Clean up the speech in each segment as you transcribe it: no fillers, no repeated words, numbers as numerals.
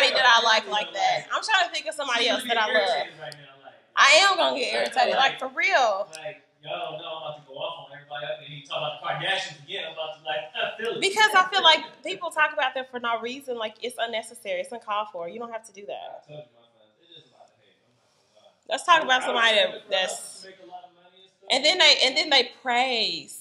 somebody that I like that. I'm trying to think of somebody else that I love. I am gonna get irritated, like for real. Like, yo, no, I'm about to go off on everybody else, and you talk about the Kardashians again. I'm about to I feel it. Because I feel like people talk about them for no reason. Like it's unnecessary. It's uncalled for. You don't have to do that. I told you, my friends, it is a lot of hate. I'm not gonna lie. Let's talk about somebody that's. And then they praise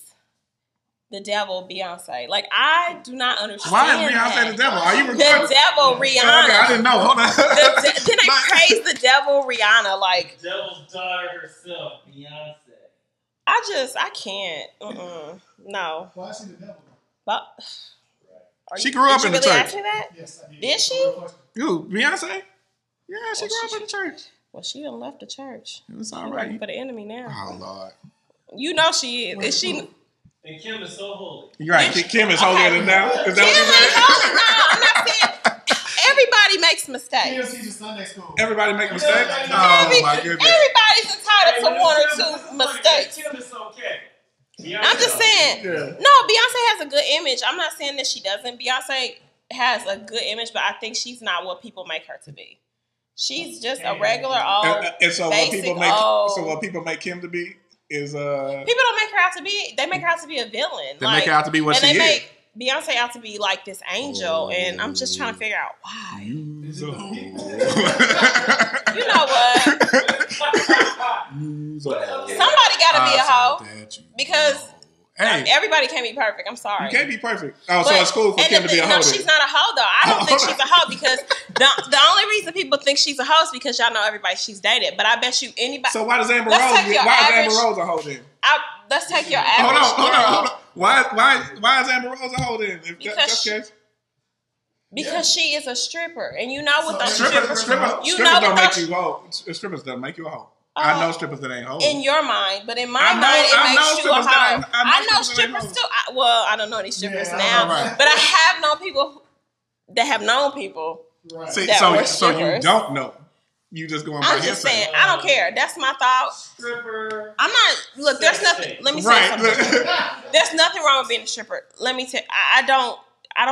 the devil, Beyonce. Like I do not understand. Why is Beyonce the devil? Are you recording? The devil, Rihanna. Okay, I didn't know. Hold on. Then they praise the devil, Rihanna. Like the devil's daughter herself, Beyonce. I can't. No. Why is she the devil? But she grew up in the church. Ask me that? Yes, I did. Did she? You, Beyonce? Yeah, she grew up in the church. Well, she done left the church. It's all She right. working for the enemy now. Oh Lord. You know she is. Is she? And Kim is so holy. You're right. Kim is holier than thou. Is that Kim what ain't you're saying? holy. No, I'm not saying. Everybody makes mistakes. Kim teaches Sunday school. Everybody make mistakes? Oh my goodness. Everybody's entitled to one or two mistakes. Kim is okay. I'm just saying. Yeah. No, Beyonce has a good image. I'm not saying that she doesn't. Beyonce has a good image, but I think she's not what people make her to be. She's just a regular old, And so basic what people make Kim to be is people don't make her out to be. They make her out to be a villain. They make her out to be what she is. And they make Beyonce out to be like this angel, and I'm just trying to figure out why. You know what? Somebody got to be a hoe because everybody can't be perfect. I'm sorry. You can't be perfect. Oh, so it's cool for Kim to be a hoe. No, she's not a hoe though. I don't think she's a hoe because the only reason people think she's a hoe is because y'all know everybody she's dated. But I bet you anybody. So why does Amber Rose? Why is Amber Rose a hoe then? Let's take your average. Hold on. Why is Amber Rose a hoe then? Because she is a stripper, and you know what the strippers don't make you a hoe. Strippers don't make you a hoe. I know strippers that ain't hoes. In your mind, but in my mind, it makes you a hoe. I know strippers too. I don't know these strippers now, but I have known people that have known people. Right. So you don't know. You just going by I'm just saying. I don't care. That's my thought. Stripper. I'm not. Look, there's nothing. Let me say something. There's nothing wrong with being a stripper. Let me tell. I don't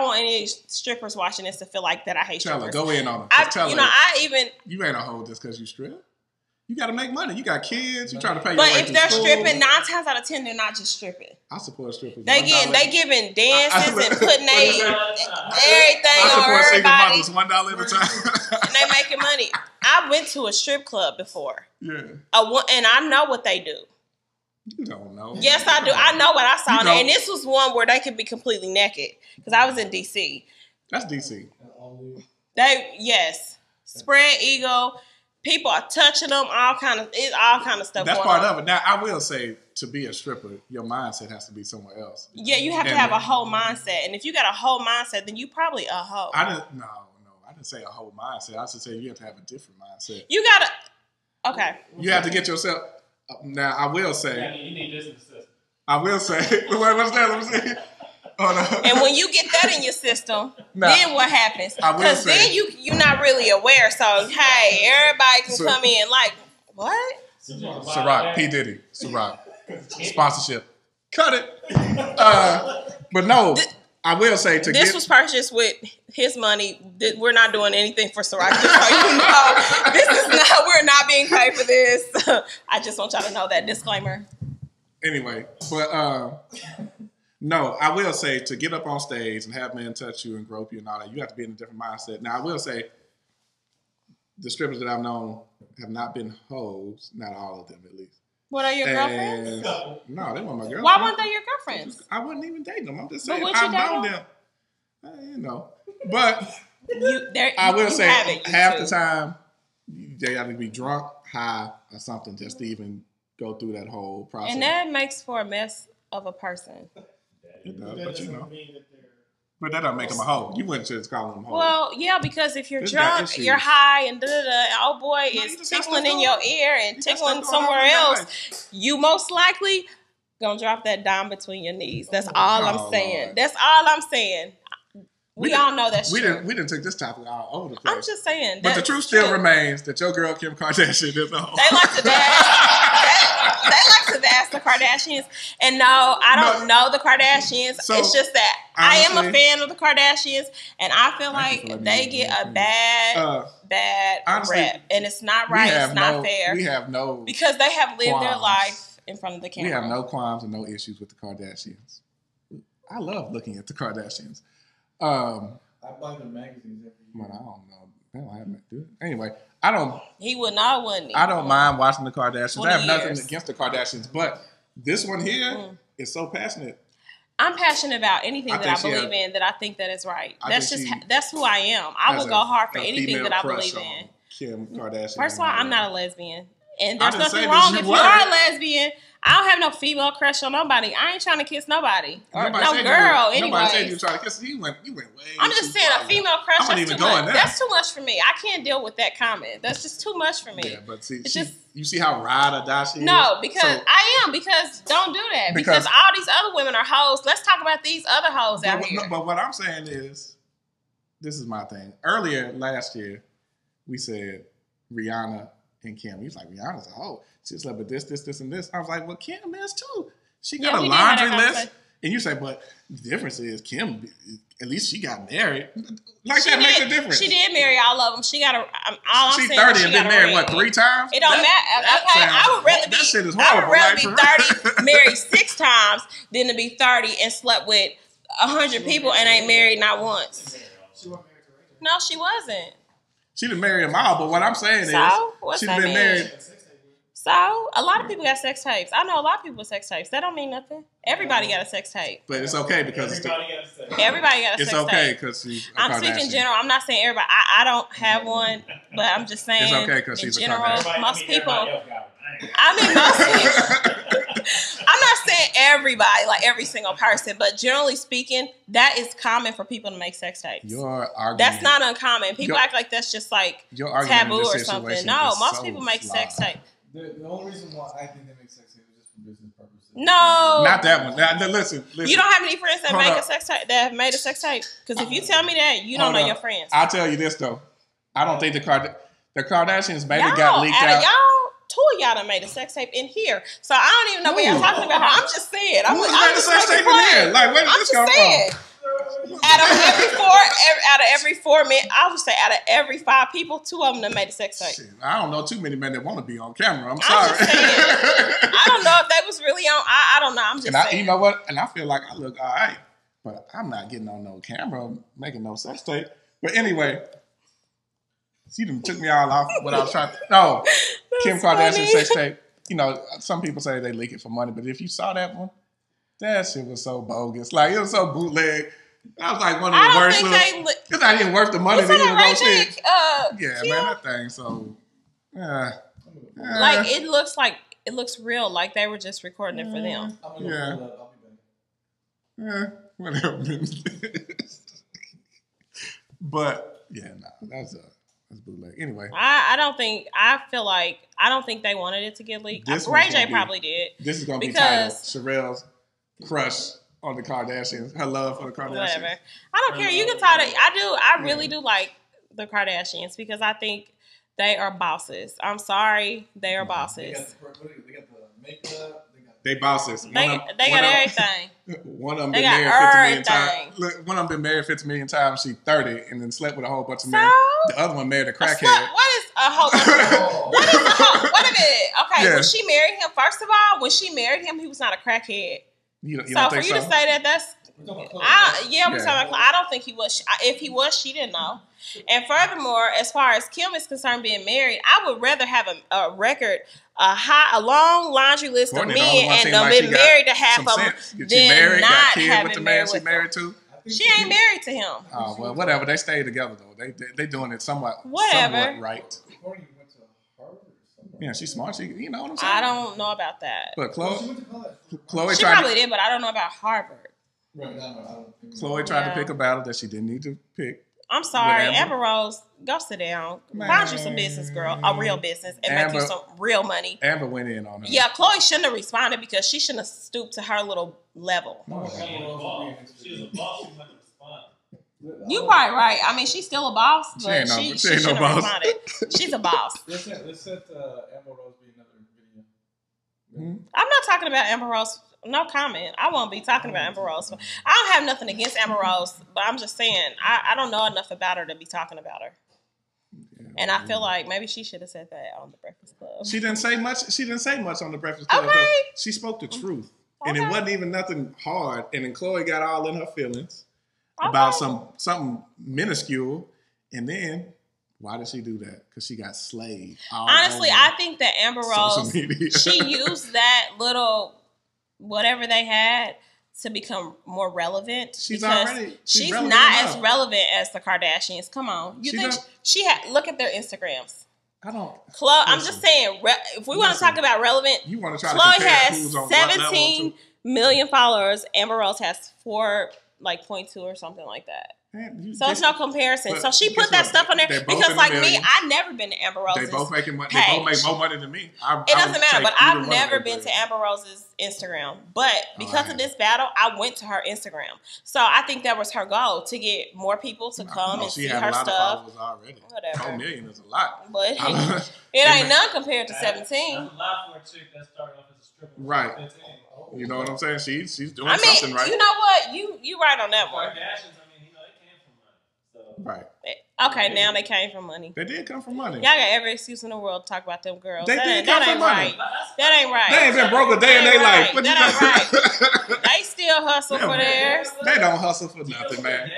want any strippers watching this to feel like that I hate strippers. Tell her, go in on them. You ain't a hoe just because you strip. You got to make money. You got kids. You trying to pay your way But if they're school. stripping, 9 times out of 10, they're not just stripping. I support strippers. They giving dances and putting everything I on everybody. $1 at a time. And they making money. I went to a strip club before. Yeah. And I know what they do. You don't know. Yes, I do. I know what I saw. And this was one where they could be completely naked. Because I was in D.C. That's D.C. Spread eagle. People are touching them, all kind of stuff. That's part of it. Now, I will say, to be a stripper, your mindset has to be somewhere else. Yeah, you have to have a whole mindset, and if you got a whole mindset, then you probably a hoe. I didn't say a whole mindset. I just say you have to have a different mindset. You gotta. Okay. You have to get yourself. Now, I will say. You need this in the system. I will say. What's that? Let me see. Oh, no. And when you get that in your system, then what happens? Because then you're not really aware. So hey, everybody can come in like what? Ciroc, P Diddy, Ciroc, sponsorship. Cut it. But no, I will say this was purchased with his money. We're not doing anything for Ciroc. Just so you know, we're not being paid for this. I just want y'all to know that disclaimer. Anyway, but. No, I will say to get up on stage and have men touch you and grope you and all that, you have to be in a different mindset. Now, I will say the strippers that I've known have not been hoes, not all of them at least. What are your girlfriends? No, they weren't my girlfriends. Why weren't they your girlfriends? I wasn't even dating them. I'm just saying I've known them. But I will say half the time they have to be drunk, high, or something just to even go through that whole process. And that makes for a mess of a person. It does, but that don't make them a hoe. You wouldn't just call them a hoe. Well, yeah, because if you're drunk, you're high, and oh boy is tickling in your ear and tickling somewhere else, you most likely gonna drop that dime between your knees. That's all I'm saying. Lord. That's all I'm saying. We all know that's true. We didn't take this topic all over the place. I'm just saying. But the truth still remains that your girl Kim Kardashian is a hoe. They like to bash the Kardashians. And no, I don't know the Kardashians. So, it's just that honestly, I am a fan of the Kardashians, and I feel like they get a bad rep. And it's not right. It's not fair. We have no because they have lived their life in front of the camera. We have no qualms and no issues with the Kardashians. I love looking at the Kardashians. I buy the magazines every year. I don't know. They don't have do it. Anyway, I don't. He would not, wouldn't he? I don't mind watching the Kardashians. I have nothing against the Kardashians, but this one here is so passionate. I'm passionate about anything that I believe in that I think that is right. That's who I am. I will go hard for anything that I believe in. Kim Kardashian. First of all, I'm not a lesbian. And there's nothing wrong if you are a lesbian. I don't have no female crush on nobody. I ain't trying to kiss nobody. Or no girl, anyway. Nobody said you were trying to kiss. You went way. I'm just saying a female crush, that's too much. That's too much for me. I can't deal with that comment. That's just too much for me. Yeah, but see, you see how ride or die she is? No, because I am. Because don't do that. Because all these other women are hoes. Let's talk about these other hoes out here. But what I'm saying is, this is my thing. Earlier last year, we said Rihanna and Kim. He was like, Rihanna's a hoe. She slept with this, and this. I was like, well, Kim is too. She got a laundry list. And you say, but the difference is Kim, at least she got married. Like that makes a difference. She did marry all of them. She got a. She's 30 and been married, what, 3 times? It don't matter. Okay, I would rather be. That shit is horrible. I would rather be 30, married 6 times, than to be 30 and slept with 100 people and ain't married not once. No, she wasn't. She didn't marry them all, but what I'm saying is she's been married. So, a lot of people got sex tapes. I know a lot of people with sex tapes. That don't mean nothing. Everybody got a sex tape. But it's okay because everybody got a sex tape. It's okay because she's a I'm speaking general. I'm not saying everybody. I don't have one, but I'm just saying. It's okay because she's in general, most people. I'm not saying everybody, like every single person, but generally speaking, that is common for people to make sex tapes. That's not uncommon. People act like that's just like taboo or something. No, most people make sex tapes. The only reason why I think they make sex tapes is just for business purposes. No, not that one. Now, listen. You don't have any friends that make a sex tape that have made a sex tape? Because if you tell me that, you don't know your friends. I'll tell you this though. I don't think the Kardashians maybe got leaked out. Y'all, 2 of y'all done made a sex tape in here, so I don't even know what y'all talking about. I'm just saying. Who made a sex tape in here? Like, where did this come from? Out of every 4 men, I would say out of every 5 people, 2 of them that made a sex tape. Shit, I don't know too many men that want to be on camera. I'm sorry. Just saying. I don't know if they was really on. I don't know. I'm just saying. You know what? And I feel like I look all right, but I'm not getting on no camera making no sex tape. But anyway, she took me all off what I was trying to. No, Kim Kardashian sex tape. You know, some people say they leak it for money, but if you saw that one, that shit was so bogus. Like, it was so bootleg. That was like one of the worst. It's not even worth the money to even go see it. Yeah, man, that thing. So, like it looks real. Like they were just recording it for them. Yeah, whatever. But yeah, that's bootleg. Anyway, I don't think they wanted it to get leaked. Ray J probably did. This is gonna be titled Sherelle's crush on the Kardashians, her love for the Kardashians. Whatever. I don't care. You can title it. I really do like the Kardashians because I think they are bosses. I'm sorry, they are bosses. They got the makeup. They bosses. They got everything. One of them been married 50 million times. Look, one of them been married 50 million times. She's 30 and then slept with a whole bunch of men. The other one married a crackhead. What is a whole bunch of What is a whole? Wait a minute. Okay, when she married him, first of all, when she married him, he was not a crackhead. You so for you to say that, that's we're talking about. I don't think he was. If he was, she didn't know. And furthermore, as far as Kim is concerned, being married, I would rather have a record, a long laundry list of men and them been married to half of them than not having with the man she married to. She ain't married to him. Oh well, whatever. They stay together though. They doing it somewhat right. Yeah, she's smart. You know what I'm saying? I don't know about that. But Chloe probably did, but I don't know about Harvard. Chloe tried to pick a battle that she didn't need to pick. I'm sorry, Amber Rose, go sit down. Find you some business, girl, a real business, and make you some real money. Amber went in on her. Yeah, Chloe shouldn't have responded because she shouldn't have stooped to her little level. She was a boss. She wouldn't respond. You probably right. I mean, she's still a boss, but she ain't shouldn't no have boss. responded. She's a boss. Let's set Amber Rose be another video. I'm not talking about Amber Rose. No comment. I won't be talking about Amber Rose. I don't have nothing against Amber Rose, but I'm just saying I don't know enough about her to be talking about her. Yeah, and I feel like maybe she should have said that on the Breakfast Club. She didn't say much. She didn't say much on the Breakfast Club. Okay. Though. She spoke the truth, and it wasn't even nothing hard. And then Chloe got all in her feelings about something minuscule, and then. Why did she do that? Because she got slayed. Honestly, I think that Amber Rose, she used that little whatever they had to become more relevant. She's not as relevant as the Kardashians. Come on, you think she had? Look at their Instagrams. I don't. Chloe, I'm just saying. If we want to talk about relevant, you want to try Chloe to compare has who's on 17 million followers. Amber Rose has 4.2 or something like that. So it's no comparison. So she put that stuff on there because, like me, I've never been to Amber Rose's. They both making money. Page. They both make more money than me. It doesn't matter, but I've never been to Amber Rose's Instagram. But because of this battle, I went to her Instagram. So I think that was her goal, to get more people to come and see her stuff. She had a lot of followers already. Whatever. 4 million is a lot. But it ain't none compared to 17. That's a lot for a chick that started off as a stripper. Right. 15. You know what I'm saying? She's doing something right. You know what? You right on that one. Right. Okay, now they came from money. They did come from money. Y'all got every excuse in the world to talk about them girls. They did come from money. That ain't right. They ain't been broke a day in their life. That ain't right. They still hustle for theirs. They don't hustle for nothing, man.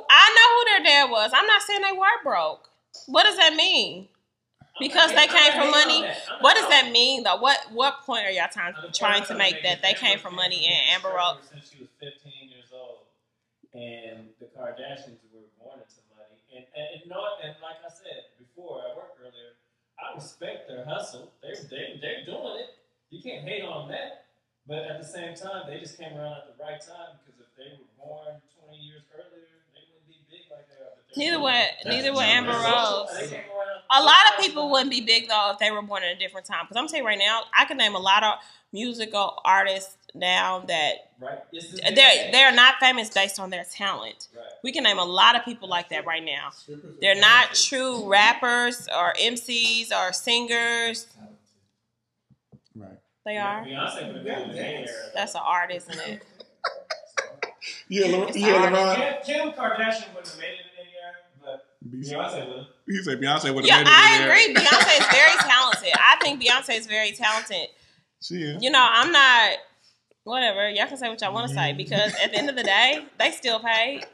I know who their dad was. I'm not saying they were broke. What does that mean? Because they came from money. What does that mean, though? What point are y'all trying to make that they came from money and Amber Rose? Since she was 15 years old, and the Kardashians were born into money, and like I said before, I worked earlier. I respect their hustle. They're doing it. You can't hate on that. But at the same time, they just came around at the right time, because if they were born 20 years earlier, they wouldn't be big like they are. Neither would Amber Rose. A lot of people wouldn't be big, though, if they were born at a different time. Because I'm telling you right now, I can name a lot of musical artists now that they're not famous based on their talent. Right. We can name a lot of people like that right now. They're not true rappers or MCs or singers. Right. They are. That's an art, isn't it? Yeah, LeBron. Kim Kardashian wouldn't have made it in there, but Beyonce would. You say Beyonce would have made it in there. I agree. Beyonce is very talented. I think Beyonce is very talented. She is. You know, I'm not. Whatever. Y'all can say what y'all want to say, because at the end of the day, they still paid.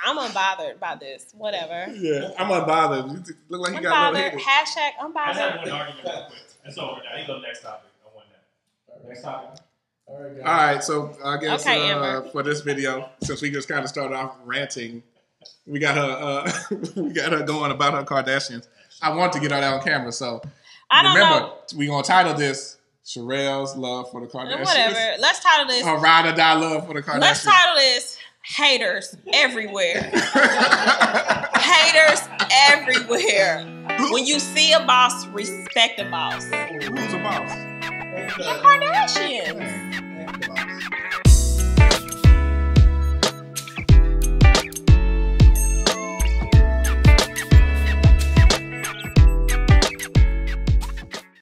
I'm unbothered by this. Whatever. Yeah, I'm unbothered. You look like you got unbothered. Hashtag unbothered. I just had one argument real quick. It's over now. You go next topic. I want that. Next topic. All right, so I guess for this video, since we just kind of started off ranting, we got her going about her Kardashians. I want to get her that on camera, so remember, we're gonna title this Sherelle's love for the Kardashians. Whatever. Let's title this her ride or die love for the Kardashians. Let's title this Haters Everywhere. Haters everywhere. When you see a boss, respect a boss. Who's a boss? The Kardashians.